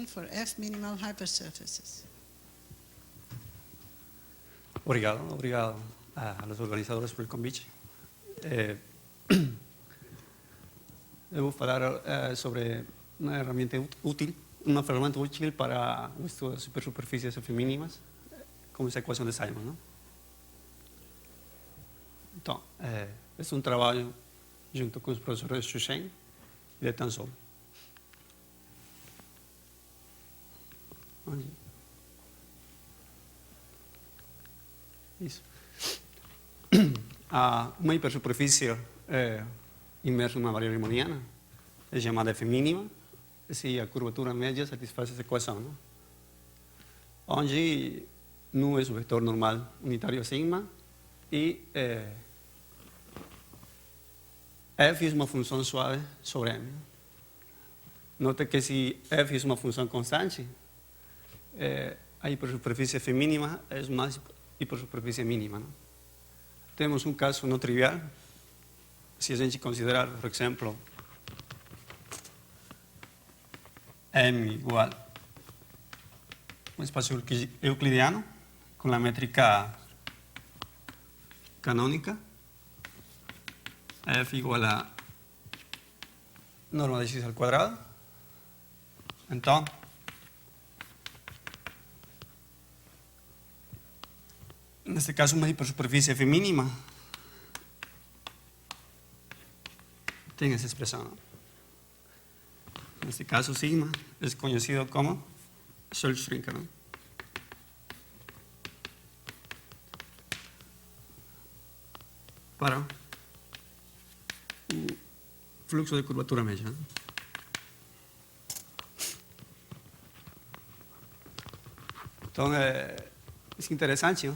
for F-minimal hypersurfaces. Obrigado a los organizadores por el convite. Eu vou falar sobre uma ferramenta útil para o estudo de superfícies F-mínimas, como essa equação de Simon, não? Então, esse é um trabalho junto com os professores Xuchen e de Tansou. Isso. Uma hipersuperfície imersa numa variável riemanniana é chamada F mínima, se a curvatura média satisfaz essa equação, não? Onde nu é o vetor normal unitário sigma e f é uma função suave sobre m. Nota que se f é uma função constante, a hipersuperfície F mínima é uma hipersuperfície mínima, não? Temos um caso não trivial. Se a gente considerar, por exemplo, M igual um espaço euclidiano com a métrica canônica, F igual a norma de x ao quadrado, então neste caso uma hipersuperfície F mínima tem essa expressão. Neste caso, sigma é conhecido como Schell-Schrinker. Para o fluxo de curvatura média. Então, é interessante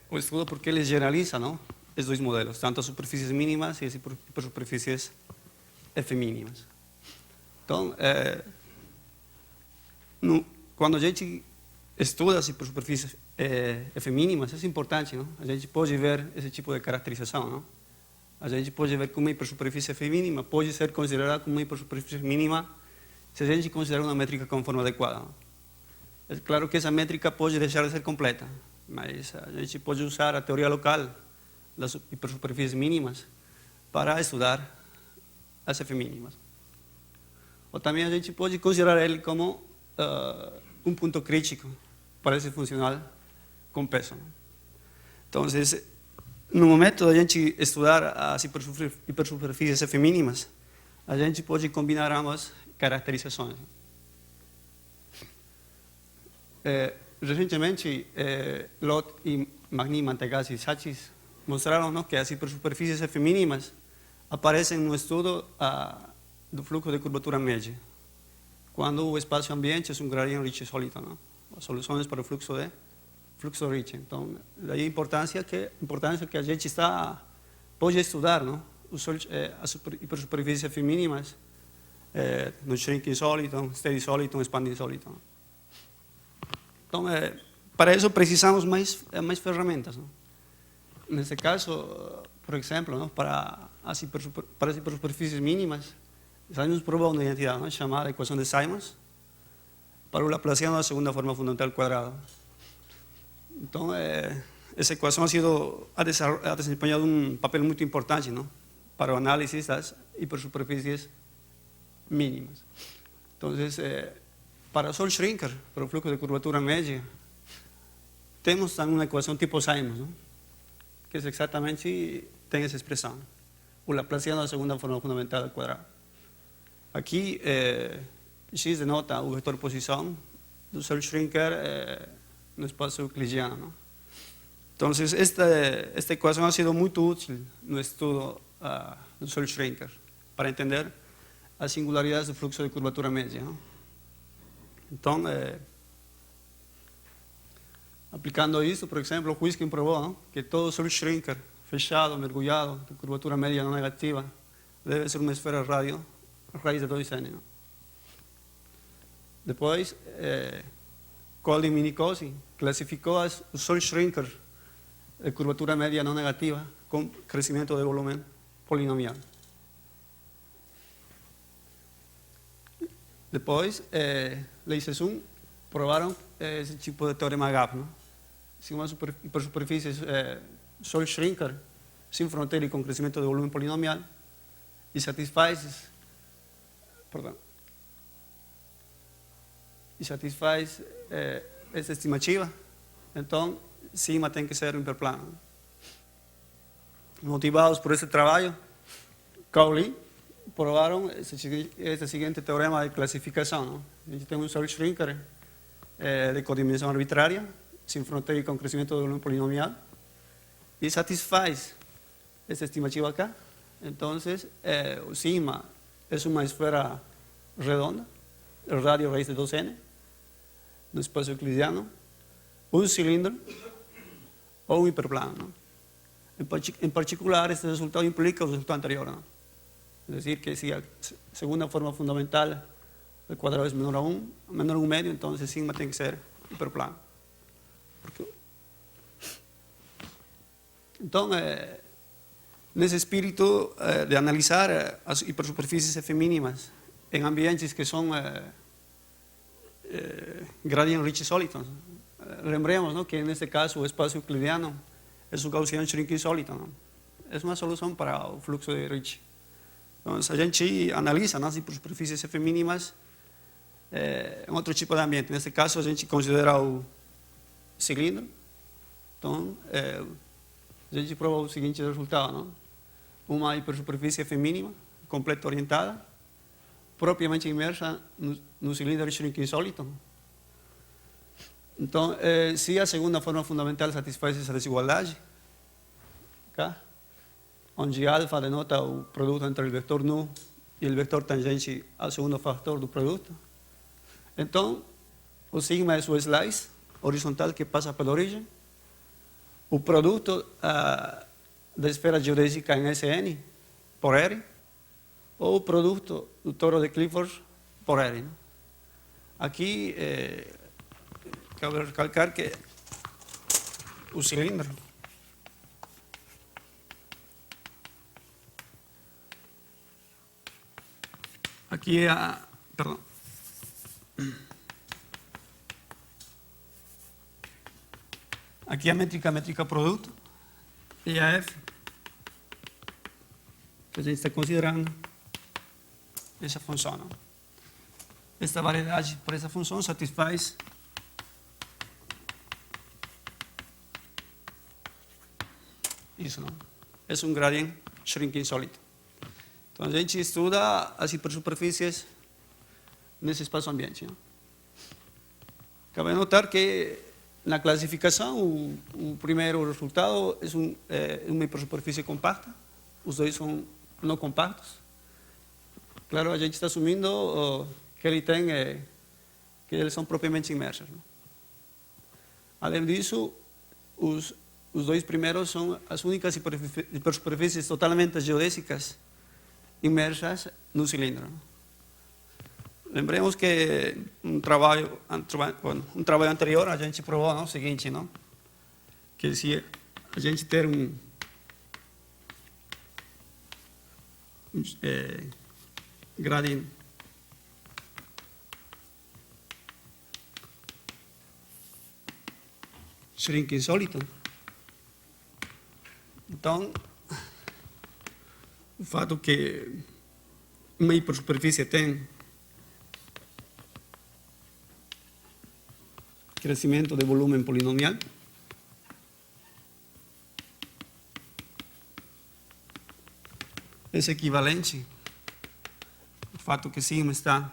o estudo porque ele generaliza, não? Os dois modelos, tanto as superfícies mínimas e as hipersuperfícies F mínimas. Então, quando a gente estuda as hipersuperfícies F mínimas, é importante, não? A gente pode ver esse tipo de caracterização, não? A gente pode ver que uma hipersuperfície F mínima pode ser considerada como uma hipersuperfície mínima se a gente considerar uma métrica com forma adequada. É claro que essa métrica pode deixar de ser completa, mas a gente pode usar a teoria local das hipersuperfícies mínimas para estudar as F mínimas. Ou também a gente pode considerar ele como um ponto crítico para esse funcional com peso. Então, no momento de a gente estudar as hipersuperfícies F mínimas, a gente pode combinar ambas caracterizações. Recentemente, Lott e Magny, Mantegazzi e Sachs mostraram, não, que as hipersuperfícies F mínimas aparecem no estudo do fluxo de curvatura média, quando o espaço ambiente é um gradiente Ricci sólido, não? As soluções para o fluxo Ricci. Então, daí a importância que a gente pode estudar, não? As hipersuperfícies F mínimas no shrinking sólido, steady sólido, expanding sólido. Então, para isso precisamos mais ferramentas, não? Nesse caso, por exemplo, não, para as hipersuperfícies mínimas, Simons provou uma identidade, não, chamada equação de Simons para o laplaciano da segunda forma fundamental quadrada. Então, essa equação ha desempenhado um papel muito importante, não, para o análise das hipersuperfícies mínimas. Então, para Schell-Schrinker, para o fluxo de curvatura média, temos também uma equação tipo Simons, não? Que exatamente tem essa expressão, o laplaciano da segunda forma fundamental ao quadrado. Aqui, x denota o vetor posição do Schell-Schrinker no espaço euclidiano, não? Então, esta equação ha sido muito útil no estudo do Schell-Schrinker para entender as singularidades do fluxo de curvatura média, não? Então, aplicando isso, por exemplo, o Huisken provou, não, que todo Schell-Schrinker fechado, mergulhado, de curvatura média não negativa, deve ser uma esfera radio, raiz de 2n. Não? Depois, Kolding e Minkowski classificou os Schell-Schrinker de curvatura média não negativa com crescimento de volume polinomial. Depois, lei Sessun provaram esse tipo de teorema GAP, não? Se uma hipersuperfície Sol Schrinker sem fronteira e com crescimento do volume polinomial e satisfaz essa estimativa, então sigma tem que ser um hiperplano. Motivados por esse trabalho, Cowley provaram esse seguinte teorema de classificação. Não? A gente tem um Sol Schrinker de codimensão arbitrária, sem fronteira e com crescimento do volume polinomial, e satisfaz essa estimativa acá. Então, o sigma é uma esfera redonda, el radio raíz de 2n, no espaço euclidiano, um cilindro ou um hiperplano. ¿No? En particular, este resultado implica el resultado anterior. ¿No? Es decir, que si la segunda forma fundamental del cuadrado es menor a 1 medio, entonces sigma tiene que ser hiperplano. Entonces, nesse espírito de analisar as hipersuperfícies F mínimas em ambientes que são gradient rich sólidos, lembremos, ¿no? Que neste caso o espaço euclidiano é um Gaussian shrinking sólido, ¿no? É uma solução para o fluxo de Ricci. Então, a gente analisa as hipersuperfícies F mínimas em outro tipo de ambiente. Neste caso, a gente considera o cilindro. Então, a gente prova o seguinte resultado, não? Uma hipersuperfície F mínima, completa orientada, propriamente imersa no cilindro shrinking sólido. Então, se a segunda forma fundamental satisfaz essa desigualdade, okay? Onde alfa denota o produto entre o vetor nu e o vetor tangente ao segundo fator do produto, então, o sigma é o slice horizontal que passa pela origem, o produto da esfera geodésica em Sn por R, ou o produto do toro de Clifford por R. Né? Aqui, cabe recalcar que o cilindro aqui é aqui é a métrica produto e a F que a gente está considerando essa função. Não? Esta variedade por essa função satisfaz isso, não? É um gradient shrinking sólido. Então a gente estuda as hipersuperfícies nesse espaço ambiente. Não? Cabe notar que na classificação o primeiro resultado é uma hipersuperfície compacta, os dois são não compactos. Claro, a gente está assumindo que eles são propriamente imersos. Não? Além disso, os dois primeiros são as únicas hipersuperfícies totalmente geodésicas imersas no cilindro. Não? Lembremos que um trabalho anterior a gente provou o seguinte, não? Que se a gente ter gradient shrinking sólido, então o fato que uma hipersuperfície tem crescimento de volume polinomial é equivalente ao fato que sigma está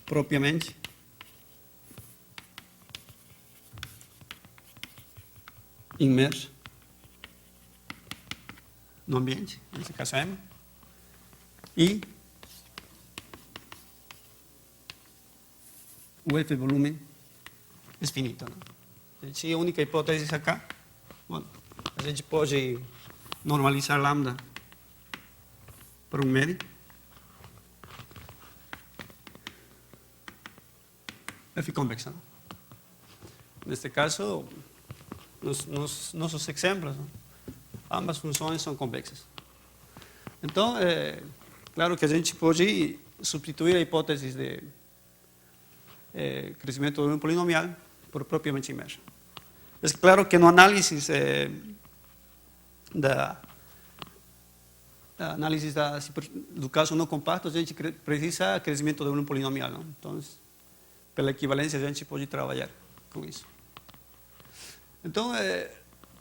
propriamente imerso no ambiente, nesse caso M, e o F volume é finito. Não? Se a única hipótese acá, bom, a gente pode normalizar lambda para um médio. F convexa. Não? Neste caso, nos nossos exemplos, não? Ambas funções são convexas. Então, claro que a gente pode substituir a hipótesis de crecimiento de un polinomial por propriamente inversa. É claro que no análisis do caso não compacto, a gente precisa crescimento de um polinomial, não? Então, pela equivalência, a gente pode trabalhar com isso. Então,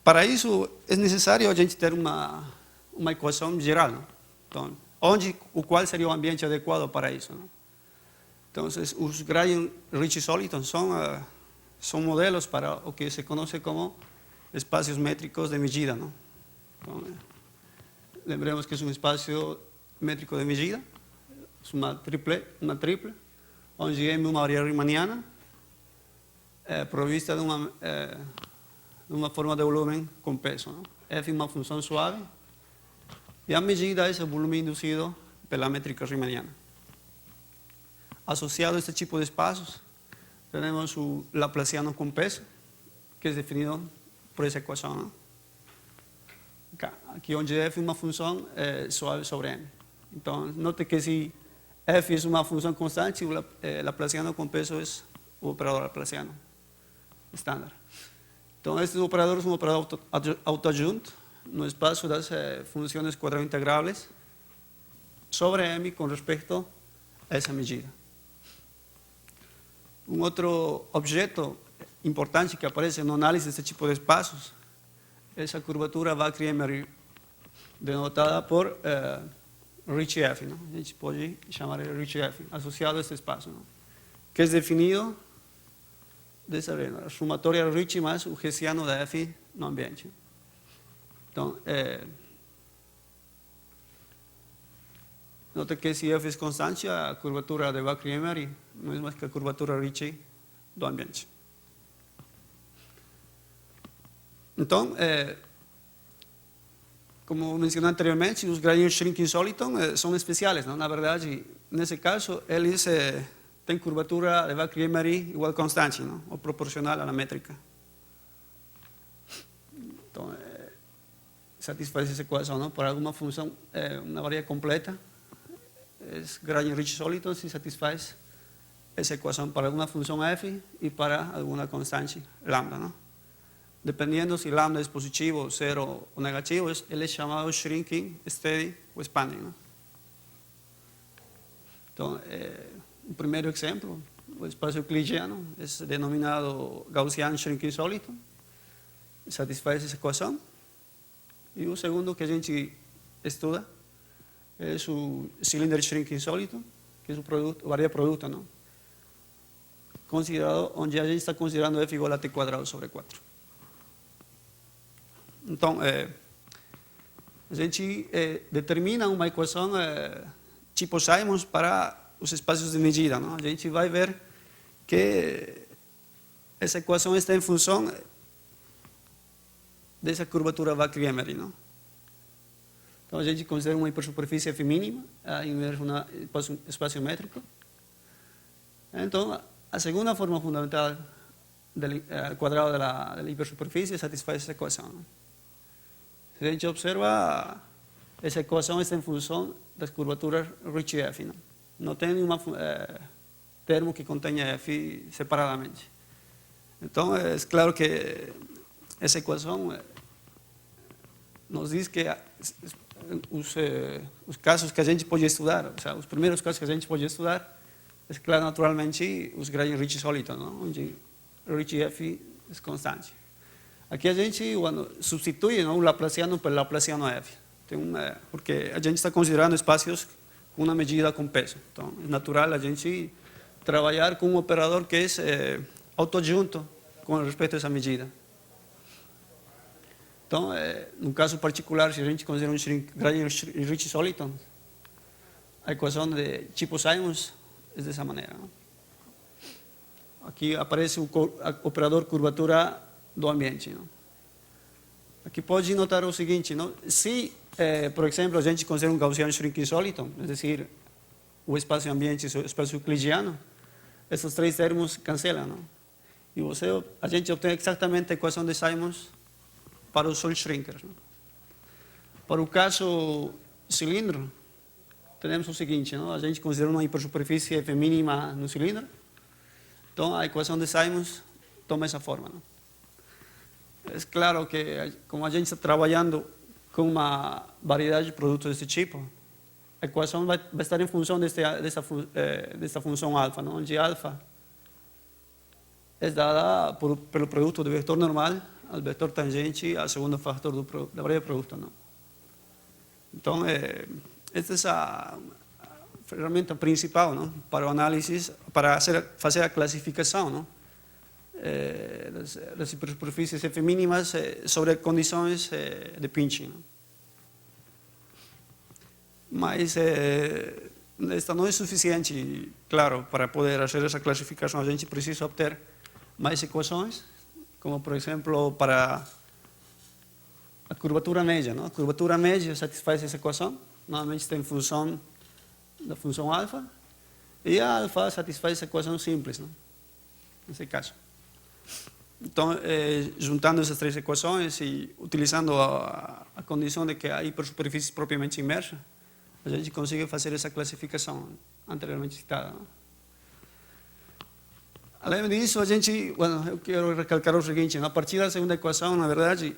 para isso, é necessário a gente ter uma equação geral, não? Então, qual seria o ambiente adequado para isso, não? Então, os Gradius-Ritchie-Soliton são modelos para o que se conhece como espaços métricos de medida, não? Então, lembremos que é um espaço métrico de medida, é uma triple, onde M é uma área riemanniana, provista de uma forma de volume com peso, não? F é uma função suave, e a medida é o volume induzido pela métrica riemanniana. Associado a este tipo de espaços, temos o Laplaciano com peso, que é definido por essa equação, não? Aqui onde F é uma função suave sobre M. Então, note que se F é uma função constante, o Laplaciano com peso é o operador Laplaciano estándar. Então, estes operadores são um operador autoadjunto no espaço das funções quadrado integráveis sobre M com respeito a essa medida. Um outro objeto importante que aparece no análise desse tipo de espaços é essa curvatura Vacry-Emery, denotada por Ricci-F, não? A gente pode chamar de Ricci-F, associado a este espaço, não? Que é definido dessa maneira, a somatória Ricci mais o hessiano da F no ambiente. Então, nota que se F é constante, a curvatura de Vacry-Emery não é mais que a curvatura Ricci do ambiente. Então, como mencionei anteriormente, os gradientes Shrinking-Soliton são especiais, não? Na verdade, nesse caso, eles têm curvatura de Vacry-Emery igual constante, não? Ou proporcional à métrica. Então, satisfaz essa equação, não? Por alguma função, uma variável completa, gradient Ritchie-Soliton se satisfaz essa equação para alguma função f e para alguma constante lambda, não? Dependendo se lambda é positivo, zero ou negativo, ele é chamado shrinking, steady ou expanding, não? Então, o primeiro exemplo, o espaço euclidiano, é denominado Gaussian Shrinking-Soliton, satisfaz essa equação. E o segundo que a gente estuda é o Cylinder Shrinking-Soliton, que é o produto, varia produto, não? Considerado, onde a gente está considerando f igual a t quadrado sobre 4. Então, a gente determina uma equação tipo Simons para os espaços de medida, não? A gente vai ver que essa equação está em função dessa curvatura Vacry-Emery, não? Então, a gente considera uma hipersuperfície F mínima, inverso um espaço métrico. Então, a segunda forma fundamental del quadrado da hipersuperfície satisfaz essa equação, não? Se a gente observa, essa equação está em função das curvaturas Ricci-F, não? Não tem nenhum termo que contenha F separadamente. Então, é claro que essa equação nos diz que os casos que a gente pode estudar, ou seja, os primeiros casos que a gente pode estudar, é claro, naturalmente, os gradientes Ritchie-Soliton, não? Onde Ricci-F é constante. Aqui a gente substitui, não, o Laplaciano pelo Laplaciano F. Porque a gente está considerando espaços com uma medida com peso. Então, é natural a gente trabalhar com um operador que é autoadjunto com respeito a essa medida. Então, no caso particular, se a gente considera um gradient Ritchie-Soliton, a equação de tipo Simons é dessa maneira, não? Aqui aparece o operador curvatura do ambiente, não? Aqui pode notar o seguinte, não? Se, por exemplo, a gente considera um Gaussian Shrinking-Soliton, é decir, o espaço ambiente e o espaço euclidiano, esses três termos cancelam, não? E a gente obtém exatamente a equação de Simons para os Sol Shrinkers, não? Para o caso cilindro, temos o seguinte, não? A gente considera uma hipersuperfície F mínima no cilindro. Então, a equação de Simons toma essa forma, não? É claro que, como a gente está trabalhando com uma variedade de produtos desse tipo, a equação vai estar em função dessa função alfa, não? Onde alfa é dada pelo produto do vetor normal ao vetor tangente ao segundo fator da variedade de produto, não? Então, esta é a ferramenta principal, não? Para o análise, para fazer a classificação, não? Das hipersuperfícies F mínimas sobre condições de pinching, não? Mas esta não é suficiente, claro, para poder fazer essa classificação. A gente precisa obter mais equações, como, por exemplo, para a curvatura média, não? A curvatura média satisfaz essa equação, normalmente está em função da função alfa, e a alfa satisfaz essa equação simples, não? Nesse caso. Então, juntando essas três equações e utilizando a condição de que a hipersuperfície propriamente imersa, a gente consegue fazer essa classificação anteriormente citada, não? Além disso, eu quero recalcar o seguinte, a partir da segunda equação, na verdade,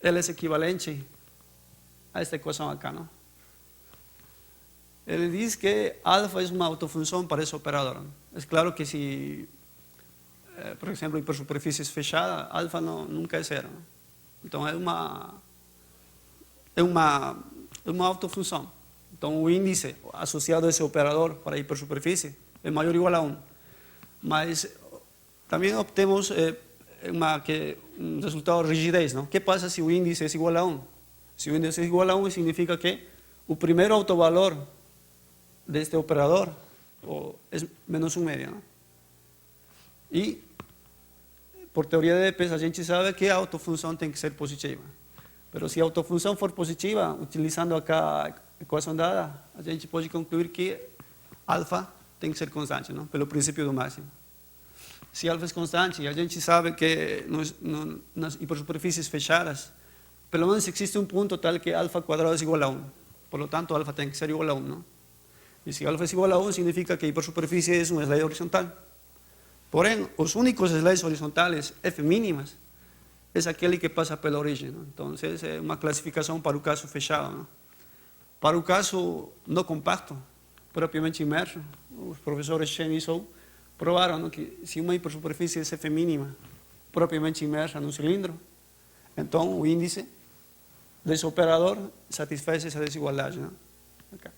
ela é equivalente a esta equação acá, não? Ele diz que alfa é uma autofunção para esse operador. É claro que se, por exemplo, hipersuperfície fechada, alfa nunca é zero, não? Então, é uma autofunção. Então, o índice associado a esse operador para a hipersuperfície é maior ou igual a 1. Mas também obtemos um resultado de rigidez, não? O que passa se o índice é igual a 1? Se o índice é igual a 1, significa que o primeiro autovalor deste operador é menos 1 medio, não? E, por teoria de Depes, a gente sabe que a autofunção tem que ser positiva. Mas se a autofunção for positiva, utilizando acá a equação dada, a gente pode concluir que alfa tem que ser constante, não? Pelo princípio do máximo. Se alfa é constante, a gente sabe que nas hipersuperfícies fechadas, pelo menos existe um ponto tal que alfa quadrado é igual a 1. Por lo tanto, alfa tem que ser igual a 1, não? E se alfa é igual a 1, significa que a hipersuperfície é um slide horizontal. Porém, os únicos slides horizontales F mínimas é aquele que passa pela origem, não? Então, é uma classificação para o caso fechado, não? Para o caso não compacto, propriamente imerso, os professores Shen e Zhou provaram, não, que se uma hipersuperfície é F mínima propriamente imersa no cilindro, então o índice desse operador satisfaz essa desigualdade, não? Okay.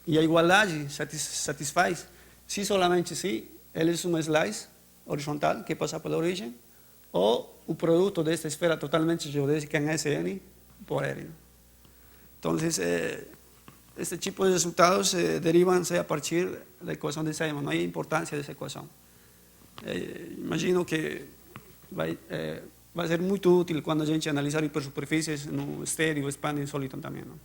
E a igualdade satisfaz se somente se ele é um slice horizontal que passa pela origem ou o produto desta esfera totalmente geodésica em SN por L, não? Então, este tipo de resultados derivam-se a partir da equação de Simon, não há importância dessa equação. Imagino que vai ser muito útil quando a gente analisar hipersuperfícies no estéreo, expanding Soliton também, não?